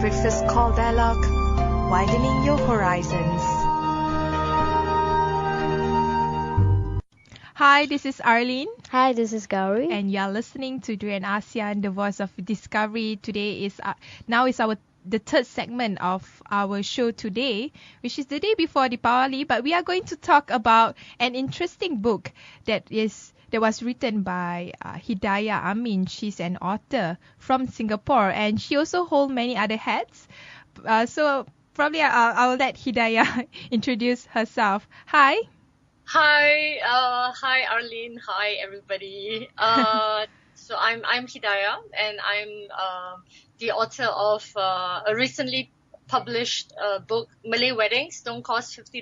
Breakfast Call Dialogue, widening your horizons. Hi, this is Arlene. Hi, this is Gowri. And you're listening to During ASEAN, the voice of discovery. Today is the third segment of our show today, which is the day before Deepavali, but we are going to talk about an interesting book that was written by Hidayah Amin. She's an author from Singapore, and she also holds many other hats. So probably I'll let Hidayah introduce herself. Hi. Hi, Arlene. Hi, everybody. So I'm Hidayah, and I'm the author of a recently published book, Malay Weddings Don't Cost $50.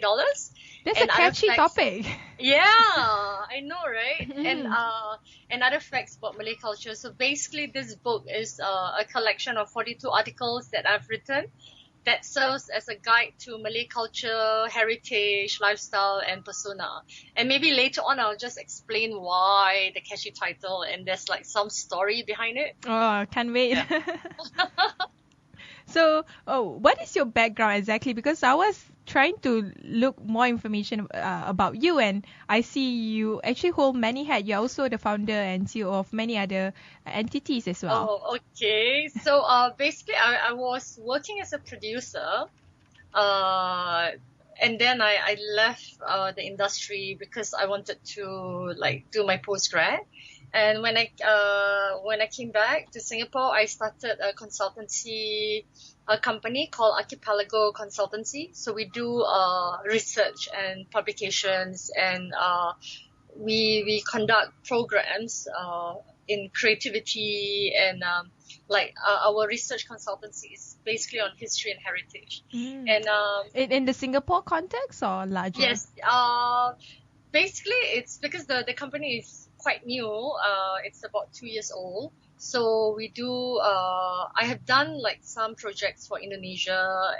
That's a catchy topic. Yeah, I know, right? And other facts about Malay culture. So basically, this book is a collection of 42 articles that I've written that serves as a guide to Malay culture, heritage, lifestyle, and persona. And maybe later on, I'll just explain why the catchy title, and there's like some story behind it. Oh, can't wait. Yeah. So, what is your background exactly? Because I was trying to look more information about you, and I see you actually hold many hats. You're also the founder and CEO of many other entities as well. Oh, okay. So, basically, I was working as a producer, and then I left the industry because I wanted to do my postgrad. And when I came back to Singapore, I started a consultancy company called Archipelago Consultancy. So we do research and publications, and we conduct programs in creativity, and our research consultancy is basically on history and heritage. And in the Singapore context or larger? Yes. Basically, it's because the company is quite new. It's about 2 years old. So we do. I have done some projects for Indonesia,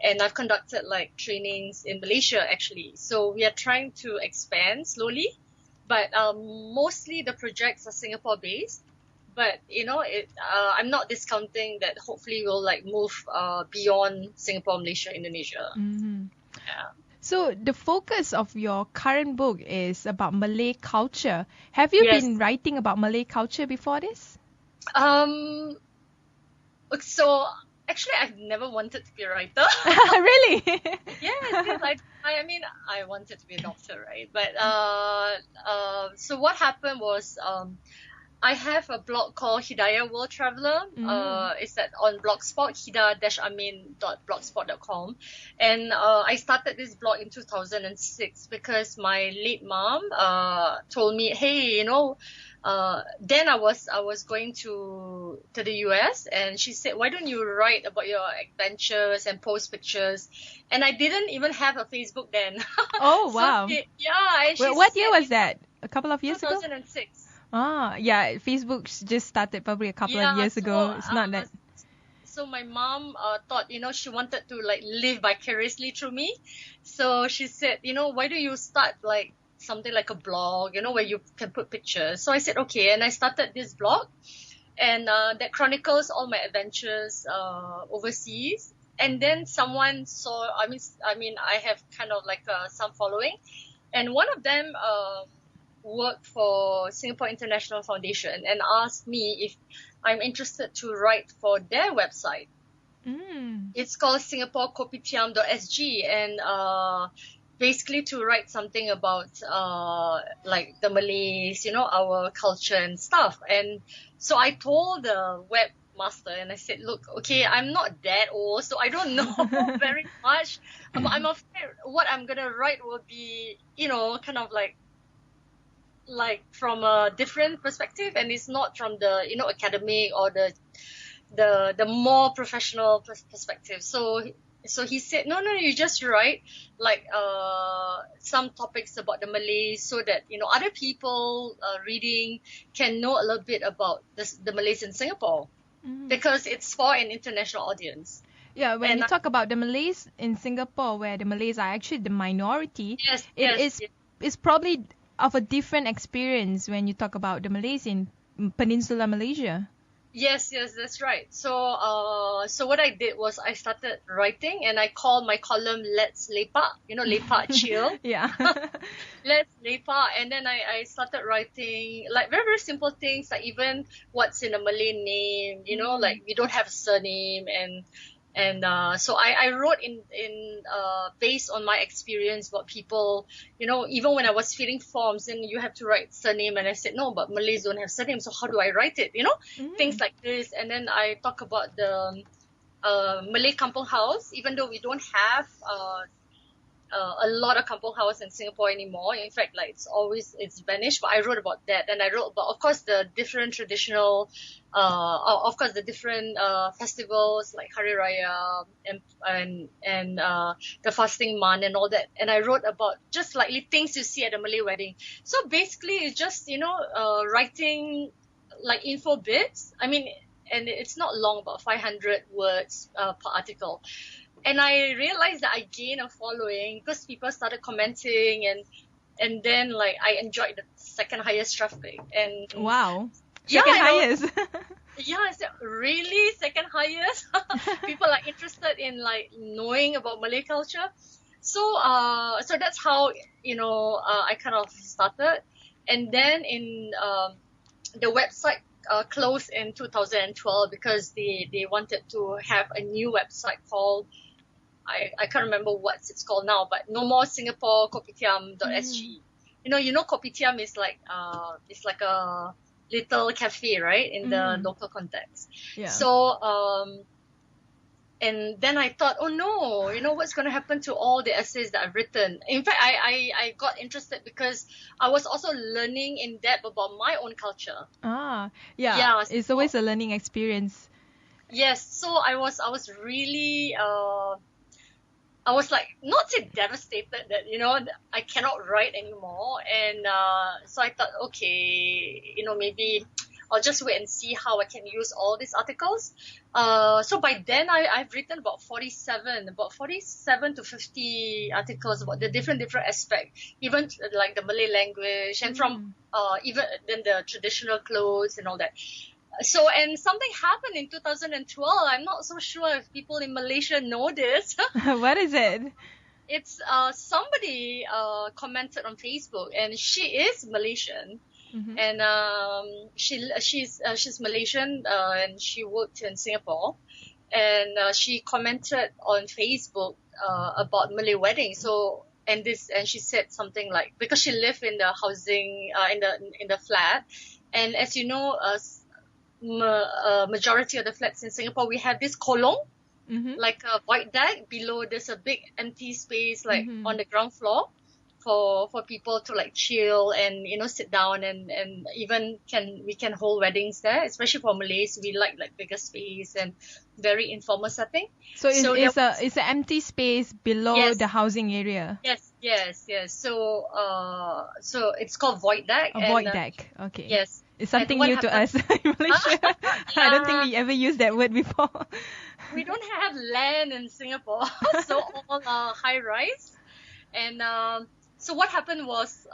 and I've conducted trainings in Malaysia actually. So we are trying to expand slowly, but mostly the projects are Singapore based. But I'm not discounting that. Hopefully, we'll move beyond Singapore, Malaysia, Indonesia. Mm-hmm. Yeah. So the focus of your current book is about Malay culture. Have you Yes. been writing about Malay culture before this? So actually, I've never wanted to be a writer. Really? Yes. I mean, I wanted to be a doctor, right? But so what happened was, I have a blog called Hidayah World Traveller. It's on Blogspot, hidayah-amin.blogspot.com. And I started this blog in 2006 because my late mom told me, hey, then I was going to the US, and she said, why don't you write about your adventures and post pictures? And I didn't even have a Facebook then. Oh, wow. And What year was that? A couple of years ago? 2006. Yeah, Facebook just started probably a couple of years ago. It's not that. So my mom thought, she wanted to live vicariously through me. So she said, why don't you start something like a blog, where you can put pictures. So I said, okay. And I started this blog, and that chronicles all my adventures overseas. And then someone saw, I mean, I have kind of some following. And one of them worked for Singapore International Foundation and asked me if I'm interested to write for their website. It's called singaporekopitiam.sg, and basically to write something about the Malays, our culture and stuff. And so I told the webmaster, and I said, look, okay, I'm not that old, so I don't know very much. I'm afraid what I'm gonna write will be, kind of from a different perspective, and it's not from the academic or the more professional perspective. So he said, no, you just write some topics about the Malays, so that other people reading can know a little bit about the Malays in Singapore, because it's for an international audience. Yeah, when you talk about the Malays in Singapore, where the Malays are actually the minority, it's probably of a different experience when you talk about the Malays in Peninsular Malaysia. Yes, yes, that's right. So what I did was I started writing, and I called my column "Let's Lepak." Lepak, chill. Yeah. Let's lepak. And then I started writing like very, very simple things, like even what's in a Malay name, like we don't have a surname. So I wrote in based on my experience about people, even when I was filling forms, and you have to write surname, and I said no, but Malays don't have surname, so how do I write it, things like this. And then I talk about the Malay kampung house, even though we don't have a lot of kampung house in Singapore anymore. In fact, like it's vanished. But I wrote about that, and I wrote about, of course, the different traditional, of course, the different festivals like Hari Raya and the fasting month and all that. And I wrote about just slightly things you see at a Malay wedding. So basically, it's just writing like info bits. I mean, and it's not long, about 500 words per article. And I realized that I gained a following because people started commenting, and then like I enjoyed the second highest traffic. And Wow. yeah, Second highest. Yeah, I said, really? Second highest? People are interested in like knowing about Malay culture. So that's how I kind of started. And then the website closed in 2012 because they wanted to have a new website called, I can't remember what it's called now, but No More Singapore Kopitiam.sg. Kopitiam is like it's like a little cafe, right, in the local context. Yeah. So and then I thought, oh no, what's going to happen to all the essays that I've written? In fact, I got interested because I was also learning in depth about my own culture. Yeah. Yeah, It's always a learning experience. Yes, so I was really I was like, not so devastated that I cannot write anymore. And so I thought, okay, maybe I'll just wait and see how I can use all these articles. So by then I've written about 47 to 50 articles about the different aspects, even like the Malay language, and from even then the traditional clothes and all that. So, and something happened in 2012. I'm not so sure if people in Malaysia know this. What is it? It's somebody commented on Facebook, and she is Malaysian. And she's Malaysian, and she worked in Singapore, and she commented on Facebook about Malay wedding. So and she said something like, because she lived in the housing in the flat, and as you know, majority of the flats in Singapore, we have this kolong, like a white deck. Below there's a big empty space like on the ground floor for people to like chill and sit down, and even we can hold weddings there, especially for Malays. We like bigger space and very informal setting. So it's an empty space below the housing area. Yes. So it's called void deck. Void deck. Okay. Yes. It's something new to us in Malaysia. I don't think we ever used that word before. We don't have land in Singapore, so all high rise. And so what happened was,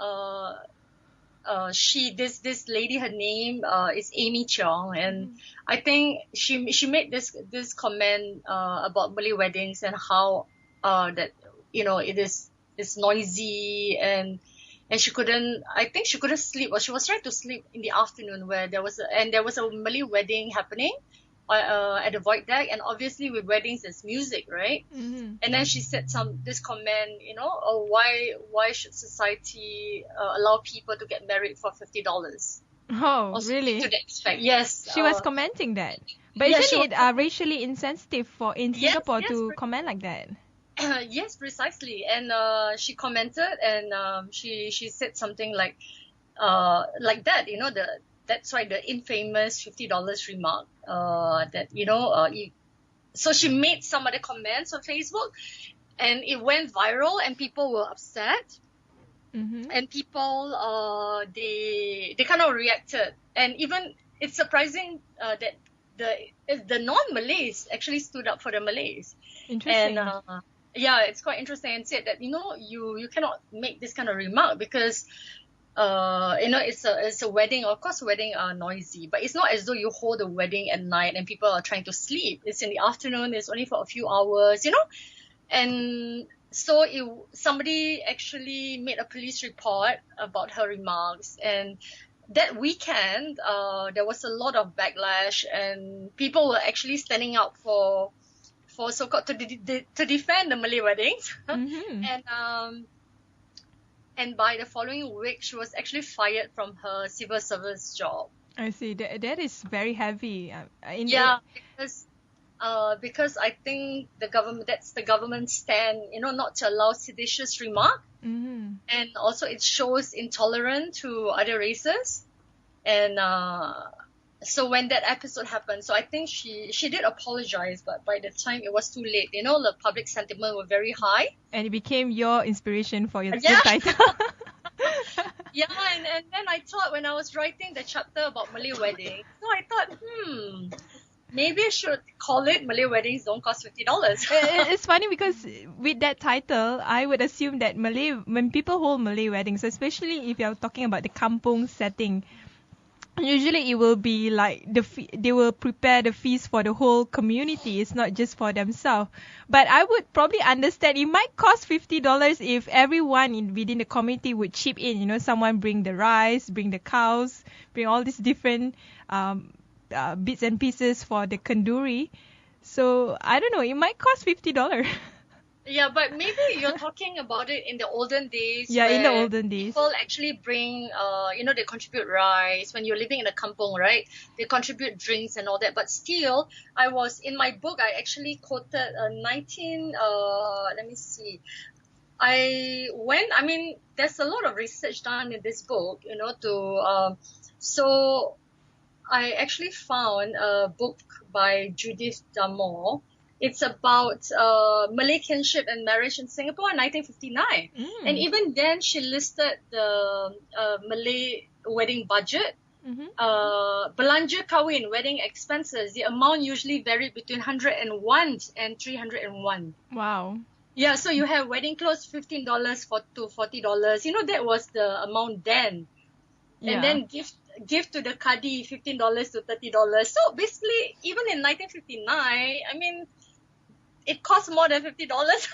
this lady, her name is Amy Cheong, and I think she made this comment about Malay weddings and how that it's noisy, and she couldn't sleep, or she was trying to sleep in the afternoon, where there was a Malay wedding happening at the void deck, and obviously with weddings there's music, right? And then she said this comment, why should society allow people to get married for $50? Oh, really? To that effect. Yes. She was commenting that, but isn't it racially insensitive in Singapore to comment like that? Yes, precisely. And she commented, and she said something like that. That's why the infamous $50 remark. So she made some other comments on Facebook, and it went viral, and people were upset. And people they kind of reacted, and even it's surprising that the non-Malays actually stood up for the Malays. Interesting. And yeah, it's quite interesting, and said that you cannot make this kind of remark, because it's a wedding. Of course, wedding are noisy, but it's not as though you hold a wedding at night and people are trying to sleep. It's in the afternoon. It's only for a few hours, And so somebody actually made a police report about her remarks, and that weekend, there was a lot of backlash, and people were actually standing up for so-called to defend the Malay weddings, and by the following week, she was actually fired from her civil service job. I see. That is very heavy. Because I think that's the government's stand, not to allow seditious remark. Mm-hmm. And also it shows intolerance to other races. And so when that episode happened, so I think she did apologize, but by the time it was too late, the public sentiment were very high. And it became your inspiration for your Yeah. title. Yeah, and then I thought when I was writing the chapter about Malay wedding, so I thought, maybe I should call it Malay Weddings Don't Cost $50. It's funny because with that title, I would assume that when people hold Malay weddings, especially if you're talking about the kampung setting, usually it will be like they will prepare the feast for the whole community. It's not just for themselves. But I would probably understand it might cost $50 if everyone within the community would chip in. Someone bring the rice, bring the cows, bring all these different bits and pieces for the kenduri. So I don't know. It might cost $50. Yeah, but maybe you're talking about it in the olden days. Yeah, in the where olden days. people actually bring, they contribute rice. When you're living in a kampung, right? They contribute drinks and all that. But still, in my book, I actually quoted let me see. There's a lot of research done in this book, so I actually found a book by Judith Damore. It's about Malay kinship and marriage in Singapore in 1959. And even then, she listed the Malay wedding budget. Belanja kahwin, wedding expenses. The amount usually varied between 101 and 301. Wow. Yeah, so you have wedding clothes, $15 to $40. That was the amount then. Yeah. And then gift to the Qadi, $15 to $30. So basically, even in 1959, it cost more than $50.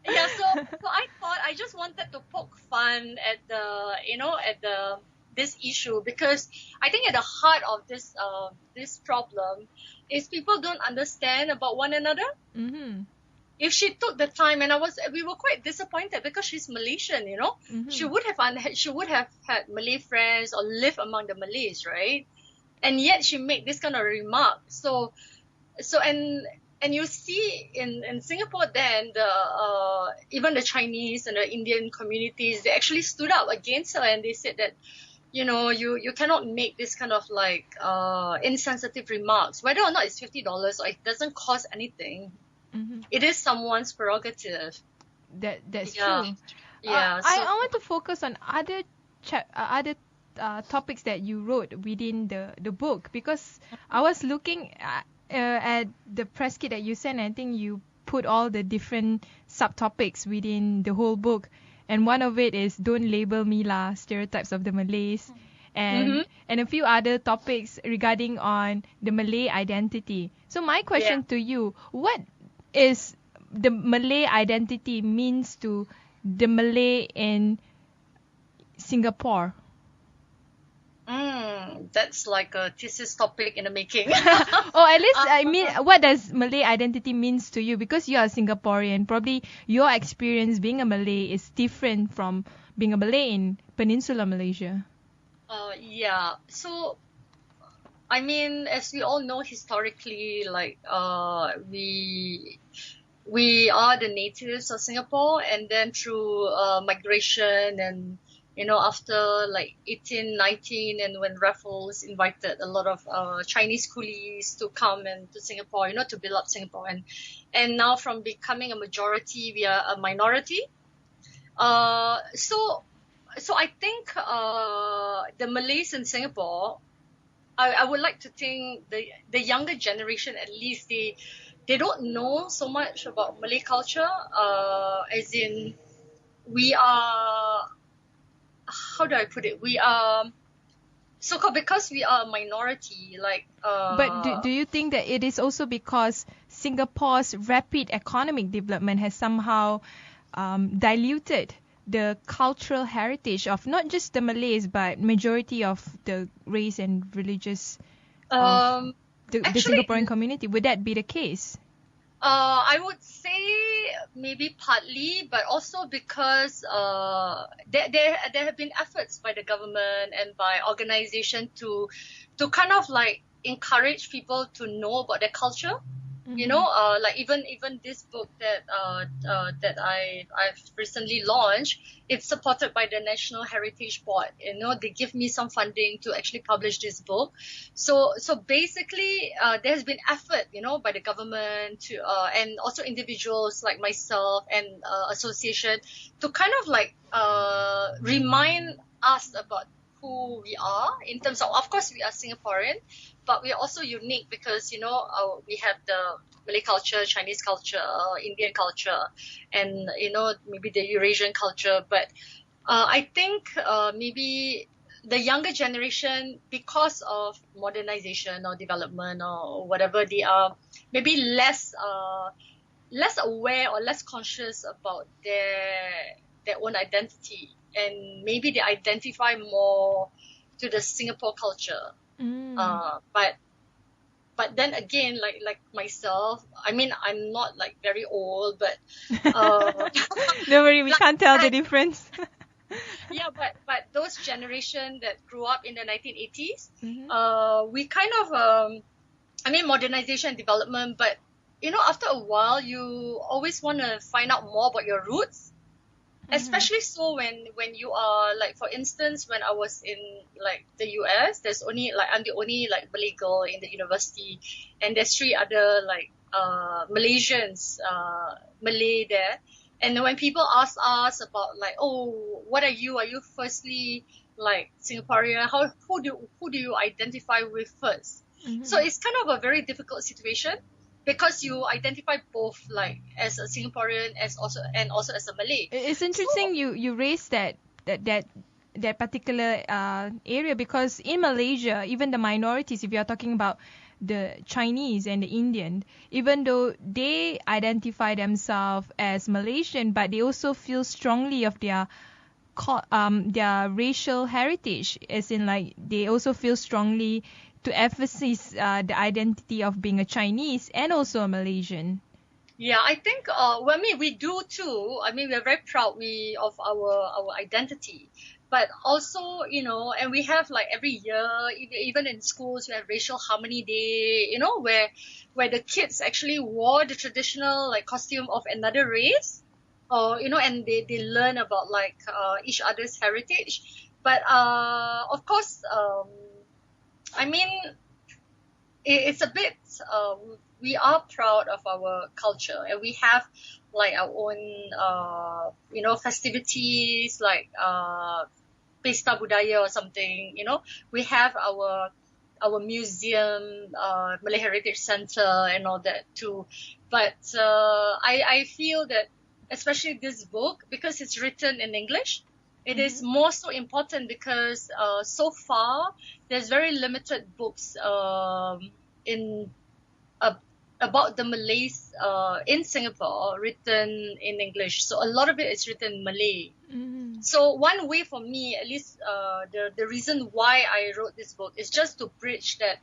Yeah, so I thought I just wanted to poke fun at this issue, because I think at the heart of this problem is people don't understand about one another. Mm-hmm. If she took the time, and we were quite disappointed because she's Malaysian, Mm-hmm. she would have had Malay friends or lived among the Malays, right? And yet she made this kind of remark. So and you see in Singapore then even the Chinese and the Indian communities, they actually stood up against her, and they said that you cannot make this kind of like insensitive remarks, whether or not it's $50 or it doesn't cost anything. Mm-hmm. It is someone's prerogative. That's Yeah. true. Yeah. I want to focus on other topics that you wrote within the book, because I was looking at the press kit that you sent. I think you put all the different subtopics within the whole book, and one of it is "Don't Label Me lah," stereotypes of the Malays, and a few other topics regarding on the Malay identity. So my question to you: what is the Malay identity means to the Malay in Singapore? That's like a thesis topic in the making. Or at least, what does Malay identity means to you? Because you are Singaporean, probably your experience being a Malay is different from being a Malay in Peninsular Malaysia. Yeah. So, as we all know, historically, like we are the natives of Singapore, and then through migration and after like 1819, and when Raffles invited a lot of Chinese coolies to come and to Singapore, to build up Singapore, and now from becoming a majority, we are a minority. So I think the Malays in Singapore, I would like to think the younger generation, at least, they don't know so much about Malay culture, as in we are how do I put it? We are so-called, because we are a minority, like. But do you think that it is also because Singapore's rapid economic development has somehow diluted the cultural heritage of not just the Malays but majority of the race and religious of the Actually, Singaporean community? Would that be the case? I would say maybe partly, but also because there have been efforts by the government and by organization to kind of like encourage people to know about their culture. You know, like even this book that I've recently launched, it's supported by the National Heritage Board. You know, they give me some funding to actually publish this book. So basically, there has been effort, you know, by the government to and also individuals like myself and association to kind of like remind us about who we are in terms of course, we are Singaporean, but we are also unique because, you know, we have the Malay culture, Chinese culture, Indian culture, and, you know, maybe the Eurasian culture. But I think maybe the younger generation, because of modernization or development or whatever, they are maybe less aware or less conscious about their own identity. And maybe they identify more to the Singapore culture. But then again, like myself, I mean, I'm not like very old, but Don't worry, we can't tell the difference. yeah, but those generation that grew up in the 1980s, we kind of I mean, modernization and development, but you know, after a while, you always want to find out more about your roots. Especially so when you are like, for instance, when I was in like the US, there's only like, I'm the only like Malay girl in the university, and there's 3 other like Malaysians, Malay there. And when people ask us about like, oh, what are you? Are you firstly like Singaporean? Who do you identify with first? So it's kind of a very difficult situation, because you identify both like as a Singaporean as also as a Malay. It's interesting you raised that particular area, because in Malaysia, even the minorities, if you are talking about the Chinese and the Indian, even though they identify themselves as Malaysian, but they also feel strongly of their racial heritage, as in like they also feel strongly to emphasize the identity of being a Chinese and also a Malaysian. Yeah, I think well, I mean, we do too. I mean, we're very proud of our identity, but also, you know, and we have like every year, even in schools, we have racial harmony day, you know, where the kids actually wore the traditional like costume of another race, or you know, and they learn about like each other's heritage. But of course, I mean, it's a bit, we are proud of our culture, and we have like our own, you know, festivities like Pesta Budaya or something, you know. We have our museum, Malay Heritage Center and all that too. But I feel that, especially this book, because it's written in English, it is more so important because so far there's very limited books in about the Malays in Singapore written in English. So a lot of it is written in Malay. So one way for me, at least, the reason why I wrote this book is just to bridge that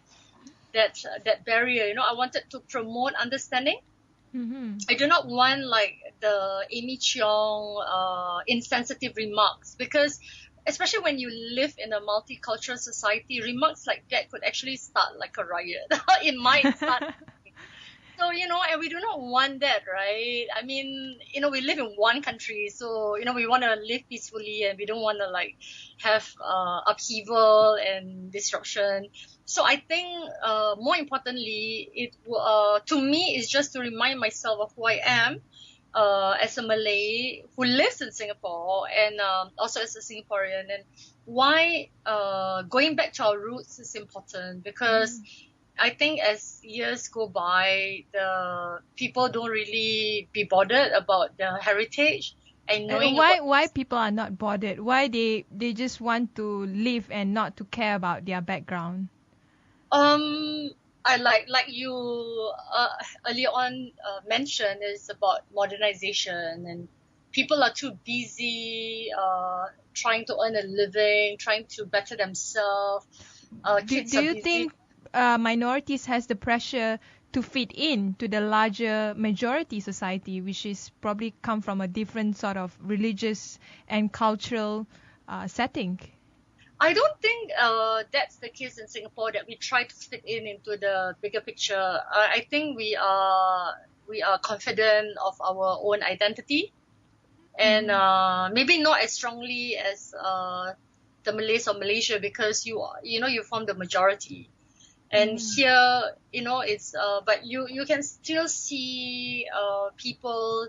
barrier. You know, I wanted to promote understanding. I do not want like the Amy Cheong insensitive remarks, because especially when you live in a multicultural society, remarks like that could actually start like a riot. It might start. So, you know, and we do not want that, right? I mean, you know, we live in one country, so, you know, we want to live peacefully, and we don't want to like have upheaval and disruption. So I think more importantly, to me, is just to remind myself of who I am as a Malay who lives in Singapore, and also as a Singaporean, and why going back to our roots is important, because I think as years go by, the people don't really be bothered about the heritage. and knowing Why people are not bothered? Why they just want to live and not to care about their background? I like you earlier on mentioned is about modernization, and people are too busy trying to earn a living, trying to better themselves. Kids Do are you busy. think minorities has the pressure to fit in to the larger majority society, which is probably come from a different sort of religious and cultural setting? I don't think that's the case in Singapore, that we try to fit in into the bigger picture. I think we are confident of our own identity, and maybe not as strongly as the Malays or Malaysia, because you form the majority. And here, it's but you can still see people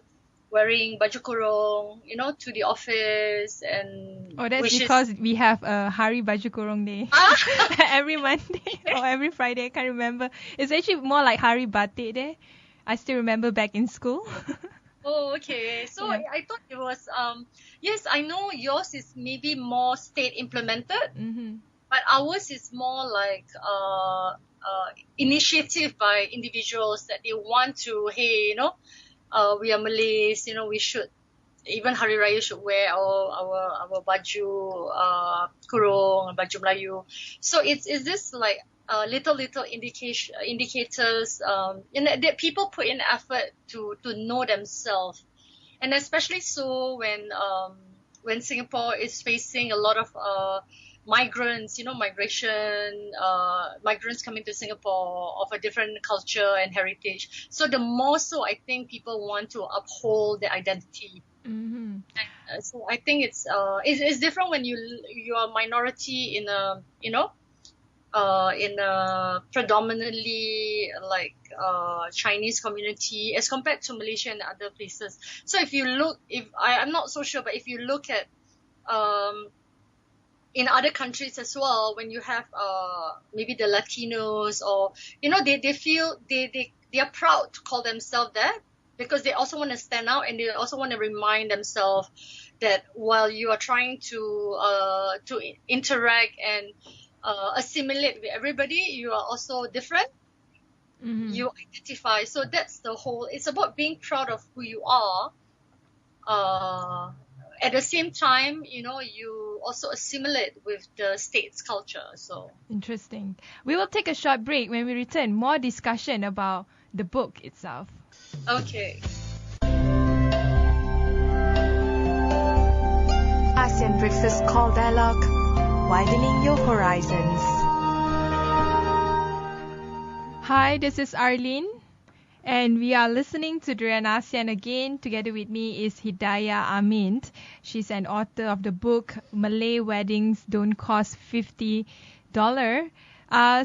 wearing baju kurung, to the office, and Oh, that's which because we have a Hari Baju Kurung Day every Monday or every Friday. I can't remember. It's actually more like Hari Batik Day. I still remember back in school. Oh, okay. So Yeah. I thought it was yes, I know yours is maybe more state implemented, but ours is more like initiative by individuals, that they want to, hey, we are Malays, we should, even Hari Raya should wear our baju kurung, baju Melayu. So is this like little indicators, that people put in effort to know themselves, and especially so when Singapore is facing a lot of migrants, migrants coming to Singapore of a different culture and heritage. So the more so, I think people want to uphold their identity. So I think it's different when you are a minority in a in a predominantly like Chinese community as compared to Malaysia and other places. So if you look, I'm not so sure, but if you look at in other countries as well, when you have maybe the Latinos, or they feel they are proud to call themselves that, because they also want to stand out, and they also want to remind themselves that while you are trying to interact and assimilate with everybody, you are also different. You identify. So that's the whole. It's about being proud of who you are. At the same time, you also assimilate with the state's culture. So Interesting. We will take a short break. When we return, more discussion about the book itself. okay. ASEAN Breakfast Call Dialogue, widening your horizons. Hi, this is Arlene, and we are listening to Durian ASEAN again. Together with me is Hidayah Amin. She's an author of the book Malay Weddings Don't Cost $50.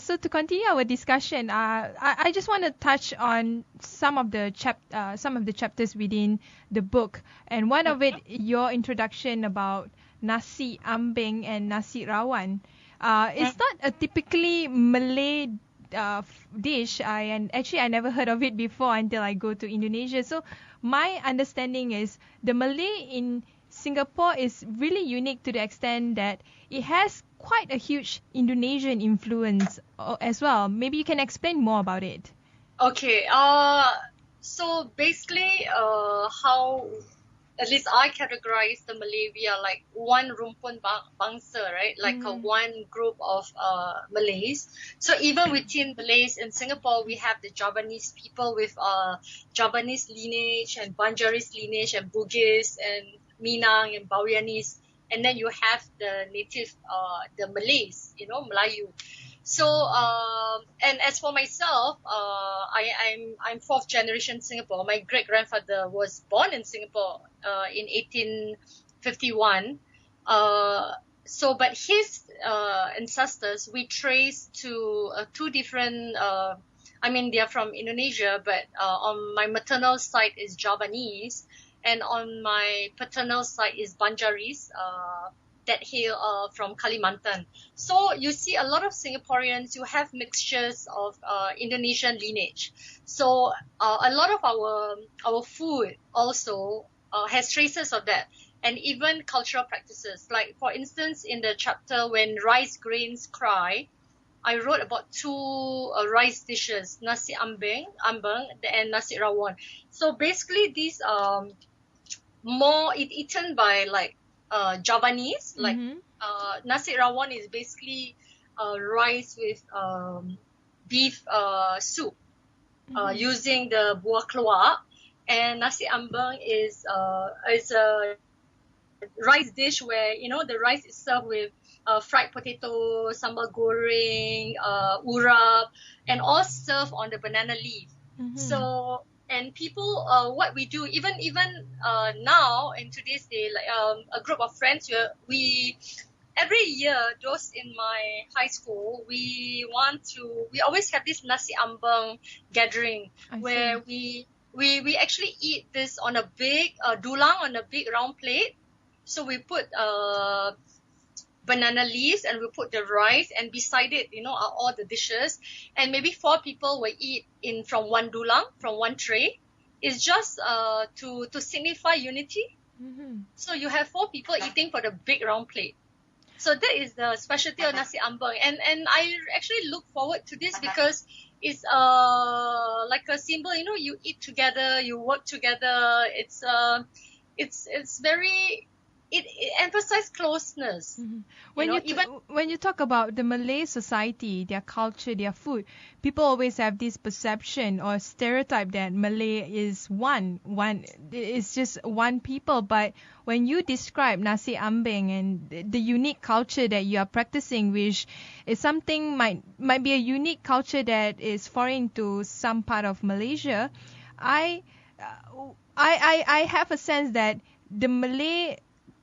So to continue our discussion, I just want to touch on some of the chapters within the book, and one of it, your introduction about nasi ambeng and nasi rawan. It's not a typically Malay dish. I never heard of it before until I go to Indonesia. So my understanding is the Malay in Singapore is really unique to the extent that it has quite a huge Indonesian influence as well. Maybe you can explain more about it. Okay. So basically, how at least I categorize the Malay, we are like one rumpun bangsa, right? Like one group of Malays. So even within Malays in Singapore, we have the Javanese people with Javanese lineage and Banjaris lineage and Bugis and Minang and Bawianis. And then you have the native, the Malays, Melayu. So, and as for myself, I'm fourth generation Singapore. My great grandfather was born in Singapore in 1851. So, but his ancestors we trace to two different. They are from Indonesia, but on my maternal side is Javanese, and on my paternal side is Banjaris. That hail from Kalimantan. So you see a lot of Singaporeans, you have mixtures of Indonesian lineage. So a lot of our food also has traces of that. And even cultural practices. Like, for instance, in the chapter When Rice Grains Cry, I wrote about two rice dishes, nasi ambeng, and nasi rawon. So basically, these more eaten by like Javanese. Like nasi rawon is basically rice with beef soup using the buah keluak, and nasi ambeng is a rice dish where the rice is served with fried potato, sambal goreng, urap, and all served on the banana leaf. So, and people, what we do, even now in today's day, like a group of friends, we every year, those in my high school, we always have this nasi ambeng gathering where we actually eat this on a big dulang on a big round plate. So we put banana leaves and we put the rice, and beside it, are all the dishes. And maybe 4 people will eat from one dulang, from one tray. It's just to signify unity. So you have 4 people eating for the big round plate. So that is the specialty of nasi ambeng. And I actually look forward to this because it's like a symbol, you eat together, you work together. It's very... It emphasizes closeness. When you talk about the Malay society, their culture, their food, people always have this perception or stereotype that Malay is one. It's just one people. But when you describe nasi ambeng and the unique culture that you are practicing, which is something might be a unique culture that is foreign to some part of Malaysia, I have a sense that the Malay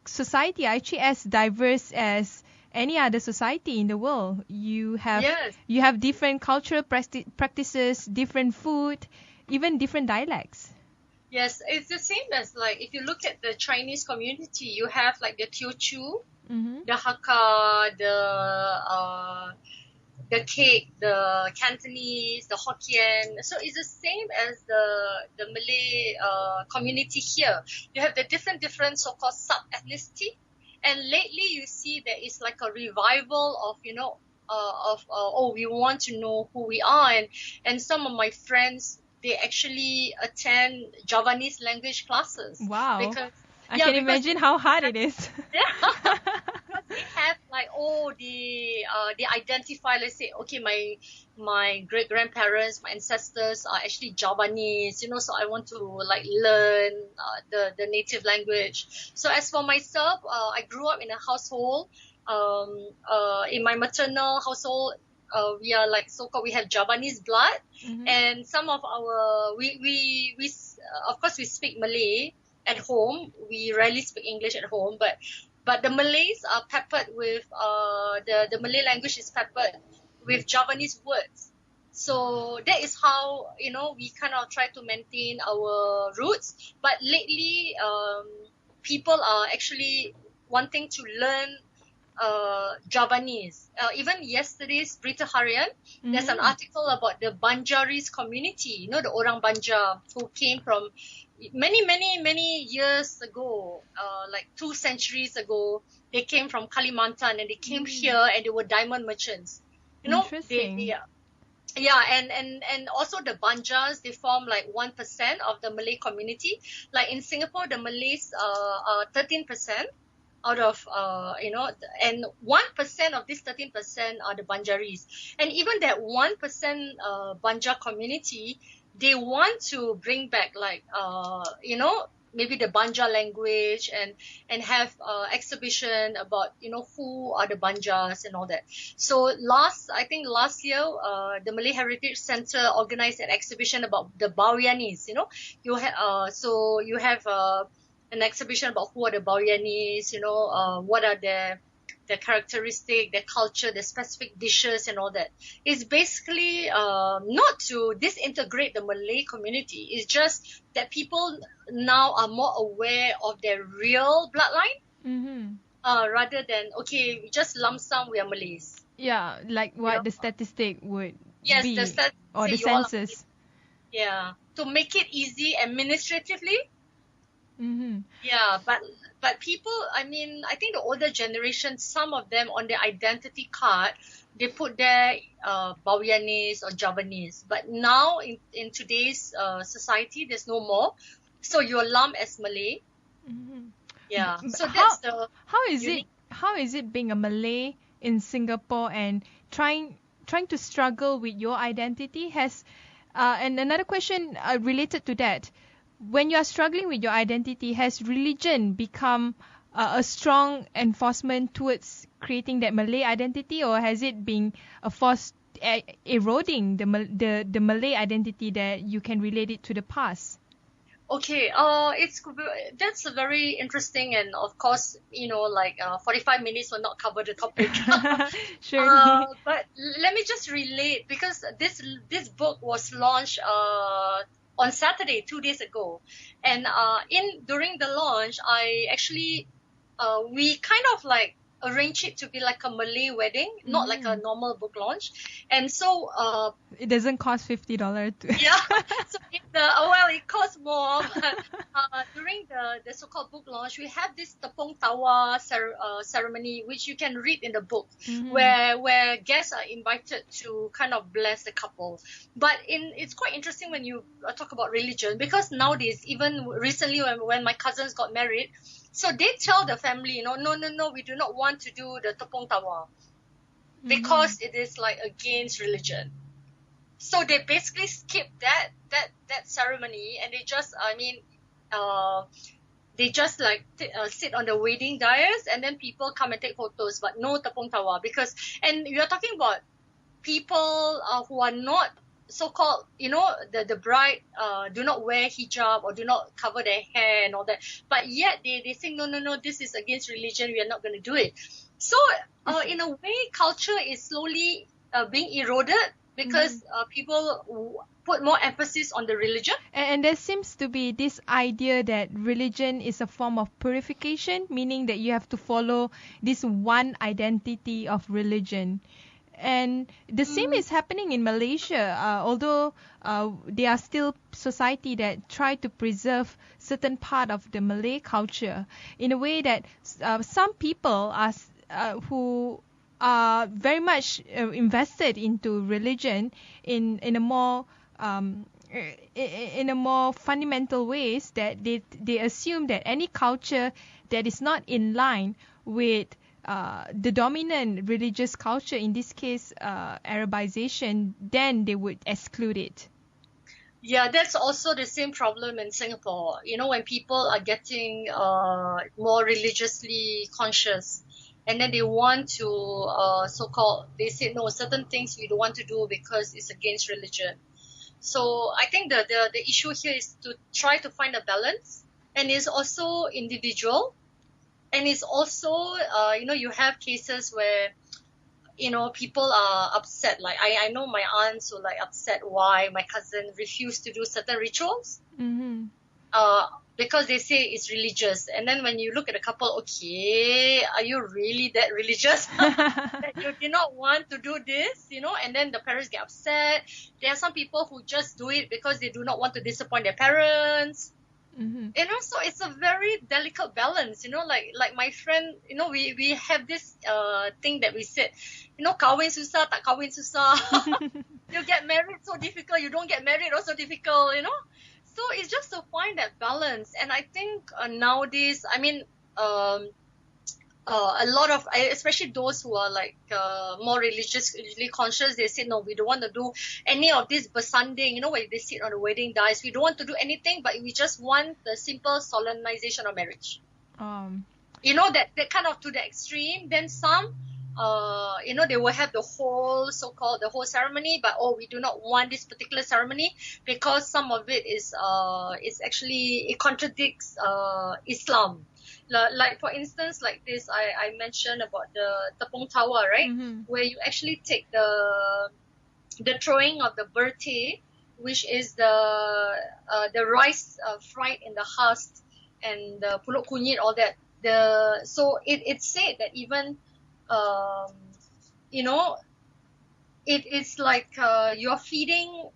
society are actually as diverse as any other society in the world. You have different cultural practices, different food, even different dialects. Yes, it's the same as like if you look at the Chinese community, you have like the Teochew, the Hakka, the cake, the Cantonese, the Hokkien. So it's the same as the Malay community here. You have the different so-called sub-ethnicity. And lately you see there is like a revival of, we want to know who we are. And some of my friends, they actually attend Javanese language classes. Wow. I can imagine how hard it is. Yeah. They have like they identify, let's say, okay, my great grandparents, my ancestors are actually Javanese, so I want to like learn the native language. So as for myself, I grew up in a household, in my maternal household, we are like so-called, we have Javanese blood, and some of our we of course we speak Malay at home. We rarely speak English at home, but the Malays are peppered with the Malay language is peppered with Javanese words. So that is how we kind of try to maintain our roots. But lately, people are actually wanting to learn Javanese. Even yesterday's Berita Harian, there's an article about the Banjaris community. The Orang Banjar who came from many years ago, like 2 centuries ago. They came from Kalimantan and they came here and they were diamond merchants. Interesting. And also the Banjars, they form like 1% of the Malay community. Like in Singapore, the Malays are 13% out of, and 1% of this 13% are the Banjaris. And even that 1% Banjar community, they want to bring back like, maybe the Banjar language and have exhibition about, who are the Banjars and all that. So last year, the Malay Heritage Center organized an exhibition about the Bawianis, you have an exhibition about who are the Bawianis, what are their characteristic, their culture, their specific dishes and all that. It's basically not to disintegrate the Malay community. It's just that people now are more aware of their real bloodline rather than, okay, we just lump sum, we are Malays. Yeah, like what the statistic would be. Or the you all are census. Malays. Yeah, to make it easy administratively, Mm-hmm. Yeah, but people, I mean, I think the older generation, some of them on their identity card, they put their Bawianese or Javanese. But now in today's society, there's no more. So you're lumped as Malay. Mm-hmm. Yeah. So How that's the it unique. how is it being a Malay in Singapore and trying to struggle with your identity has and another question related to that, when you are struggling with your identity, has religion become a strong enforcement towards creating that Malay identity, or has it been a force eroding the Malay identity that you can relate it to the past? Okay, that's a very interesting, and of course, 45 minutes will not cover the topic. Surely. But let me just relate, because this book was launched on Saturday, 2 days ago, and in during the launch, I actually we kind of like arrange it to be like a Malay wedding, not like a normal book launch, and so It doesn't cost $50 to. yeah. So it costs more. But, during the so-called book launch, we have this Tepung Tawa ceremony, which you can read in the book, where guests are invited to kind of bless the couple. But it's quite interesting when you talk about religion, because nowadays, even recently when my cousins got married, so they tell the family, no, we do not want to do the Tepung Tawa because it is like against religion. So they basically skip that ceremony, and they just, they just like sit on the wedding dais, and then people come and take photos, but no Tepung Tawa, because, and you're talking about people who are not so-called, the bride do not wear hijab or do not cover their hair and all that, but yet they think, no, this is against religion, we are not going to do it. So in a way, culture is slowly being eroded, because people put more emphasis on the religion. And there seems to be this idea that religion is a form of purification, meaning that you have to follow this one identity of religion. And the same is happening in Malaysia, although they are still society that try to preserve certain part of the Malay culture in a way that some people are who are very much invested into religion in a more in a more fundamental ways, that they assume that any culture that is not in line with the dominant religious culture, in this case Arabization, then they would exclude it. Yeah, that's also the same problem in Singapore. When people are getting more religiously conscious, and then they want to so-called, they say, no, certain things we don't want to do because it's against religion. So I think the issue here is to try to find a balance, and it's also individual, and it's also you have cases where people are upset. Like I know my aunts were like upset why my cousin refused to do certain rituals. Because they say it's religious. And then when you look at a couple, okay, are you really that religious that you did not want to do this, and then the parents get upset. There are some people who just do it because they do not want to disappoint their parents. So it's a very delicate balance, like my friend, we have this thing that we said, kahwin susah, tak kahwin susah. You get married, so difficult. You don't get married, also difficult, So it's just to find that balance. And I think nowadays, a lot of, especially those who are like more religiously conscious, they say, no, we don't want to do any of this bersanding, where they sit on the wedding dais. We don't want to do anything, but we just want the simple solemnization of marriage. That kind of to the extreme. Then some, they will have the whole ceremony, but we do not want this particular ceremony because some of it is actually, it contradicts Islam. Like for instance, like this, I mentioned about the Tepung Tawa, right? Where you actually take the throwing of the berteh, which is the rice fried in the husk, and the pulut kunyit, all that. So it's said that even it's like you're feeding,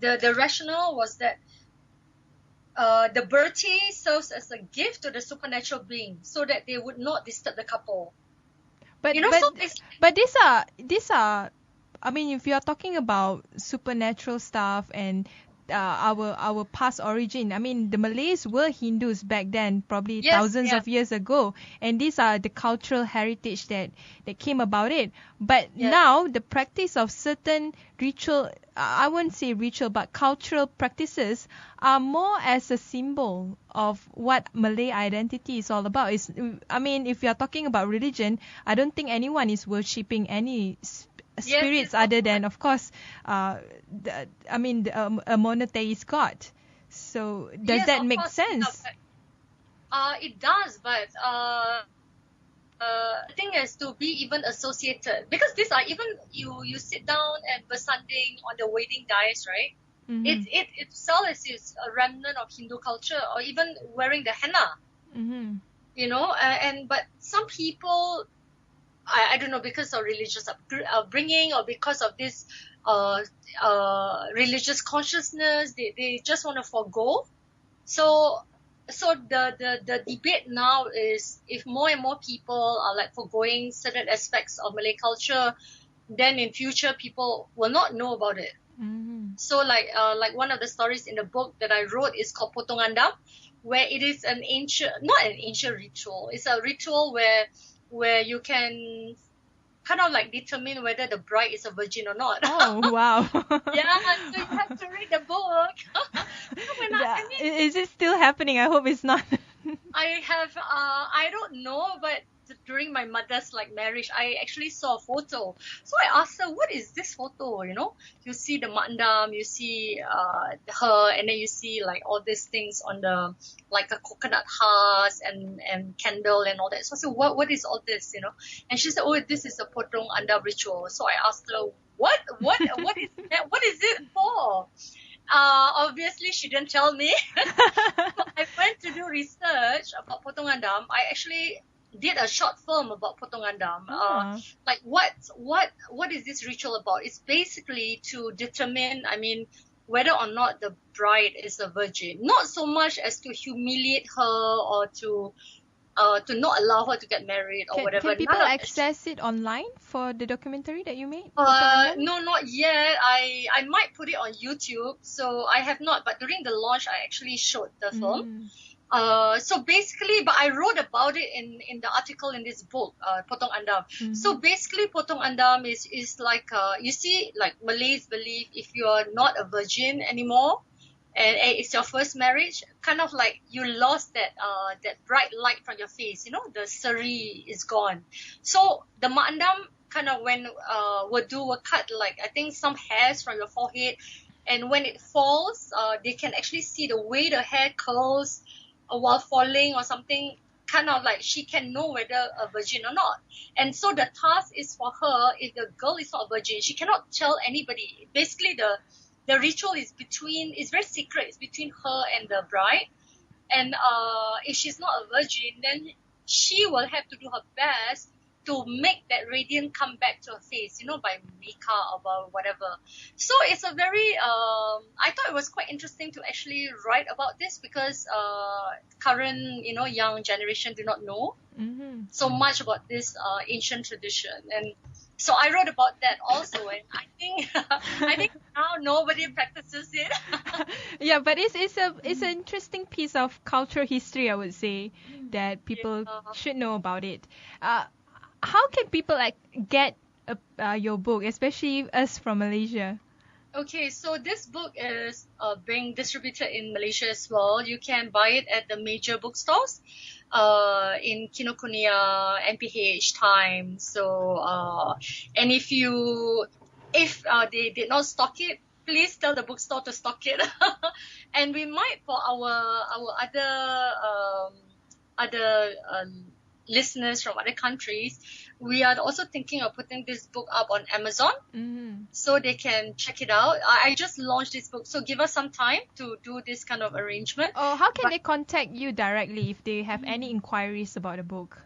the rationale was that the birthday serves as a gift to the supernatural being so that they would not disturb the couple. But So it's, but these are I mean, if you are talking about supernatural stuff and our past origin, I mean, the Malays were Hindus back then, probably yes, thousands yeah. of years ago, and these are the cultural heritage that came about it. But Yes. now the practice of certain ritual, I won't say ritual, but cultural practices are more as a symbol of what Malay identity is all about. I mean, if you are talking about religion, I don't think anyone is worshipping any spirits yes, other than, of course, a monotheist God. So does Yes, that of make course, sense? it does, but the thing is to be even associated, because these are even you sit down and bersanding on the wedding dais, right? Mm-hmm. It itself is a remnant of Hindu culture, or even wearing the henna, Mm-hmm. but some people, I don't know, because of religious upbringing or because of this religious consciousness, they just want to forgo. So the debate now is, if more and more people are like forgoing certain aspects of Malay culture, then in future people will not know about it. Mm-hmm. So like one of the stories in the book that I wrote is called Potong Andam, where it is not an ancient ritual. It's a ritual where you can kind of like determine whether the bride is a virgin or not. Oh, wow. Yeah, so you have to read the book. Is it still happening? I hope it's not. I don't know, but during my mother's like marriage, I actually saw a photo. So I asked her, what is this photo? You see the mandam, you see her, and then you see like all these things on the, like a coconut husk and candle and all that. So I said, what is all this? And she said, oh, this is a potong andam ritual. So I asked her, what is that? What is it for? Obviously she didn't tell me. So I went to do research about potong andam. I actually did a short film about potong andam. Like what is this ritual about? It's basically to determine, whether or not the bride is a virgin. Not so much as to humiliate her or to not allow her to get married or whatever. Can people access it online for the documentary that you made? No, not yet. I might put it on YouTube. So I have not, but during the launch, I actually showed the film. So basically, but I wrote about it in the article in this book, Potong Andam. Mm-hmm. So basically, Potong Andam is like, you see, like Malays believe if you are not a virgin anymore, and it's your first marriage, kind of like you lost that bright light from your face, the sari is gone. So the mandam kind of, when will cut, like, I think some hairs from your forehead, and when it falls, they can actually see the way the hair curls while falling or something, kind of like she can know whether a virgin or not. And so the task is for her, if the girl is not a virgin, she cannot tell anybody. Basically the ritual is very secret. It's between her and the bride. And if she's not a virgin, then she will have to do her best to make that radiant come back to her face, by makeup or by whatever. So it's a very, I thought it was quite interesting to actually write about this, because current, young generation do not know so much about this ancient tradition. And so I wrote about that also, and I think now nobody practices it. Yeah, but it's an interesting piece of cultural history, I would say, that people should know about it. How can people get your book, especially us from Malaysia? Okay, so this book is being distributed in Malaysia as well. You can buy it at the major bookstores in Kinokuniya, MPH, Time. So, and if they did not stock it, please tell the bookstore to stock it. And we might, for our other listeners from other countries, we are also thinking of putting this book up on Amazon, so they can check it out. I just launched this book, so give us some time to do this kind of arrangement. Oh, how can they contact you directly if they have any inquiries about the book?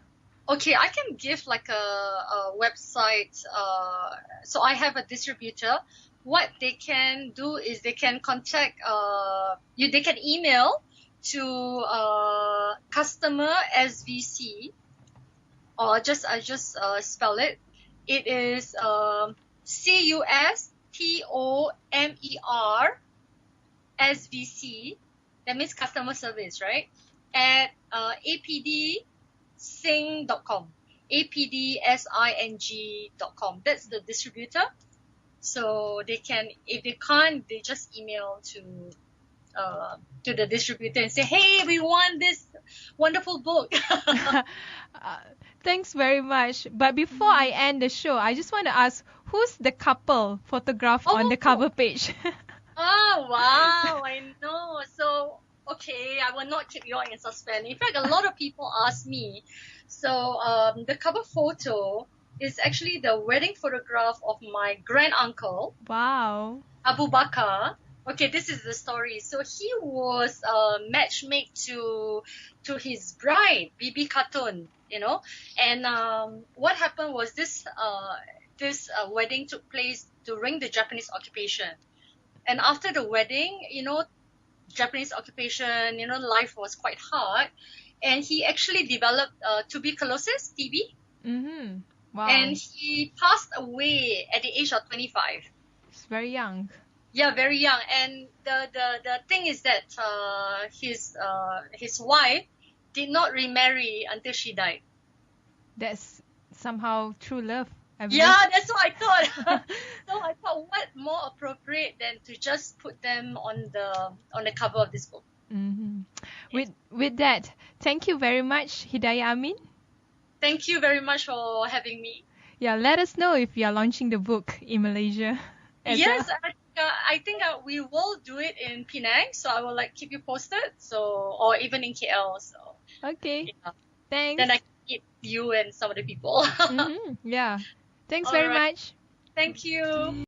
Okay, I can give like a website. So I have a distributor. What they can do is they can contact they can email to customer SVC, or I just spell it. It is CUSTOMER SVC. That means customer service, right? At apdsing.com. apdsing.com. That's the distributor. So they can, if they can't, they just email to the distributor and say, hey, we want this wonderful book. Thanks very much. But before I end the show, I just want to ask, who's the couple photographed on the cover page? Oh, wow, I know. So, okay, I will not keep you all in suspense. In fact, a lot of people ask me. So, the cover photo is actually the wedding photograph of my grand uncle. Wow. Abu Bakar. Okay, this is the story. So he was matchmade to his bride, Bibi Khatun, you know. And what happened was this wedding took place during the Japanese occupation. And after the wedding, you know, Japanese occupation, you know, life was quite hard. And he actually developed tuberculosis, TB. Mm-hmm. Wow. And he passed away at the age of 25. It's very young. Yeah, very young. And the thing is that his wife did not remarry until she died. That's somehow true love. Yeah, that's what I thought. So I thought, what more appropriate than to just put them on the cover of this book. Mm-hmm. With that, thank you very much, Hidayah Amin. Thank you very much for having me. Yeah, let us know if you are launching the book in Malaysia. Yes, I think we will do it in Penang, so I will keep you posted. So, or even in KL. So okay, yeah. Thanks. Then I can meet you and some of the people. Mm-hmm. Yeah, thanks very much. Thank you.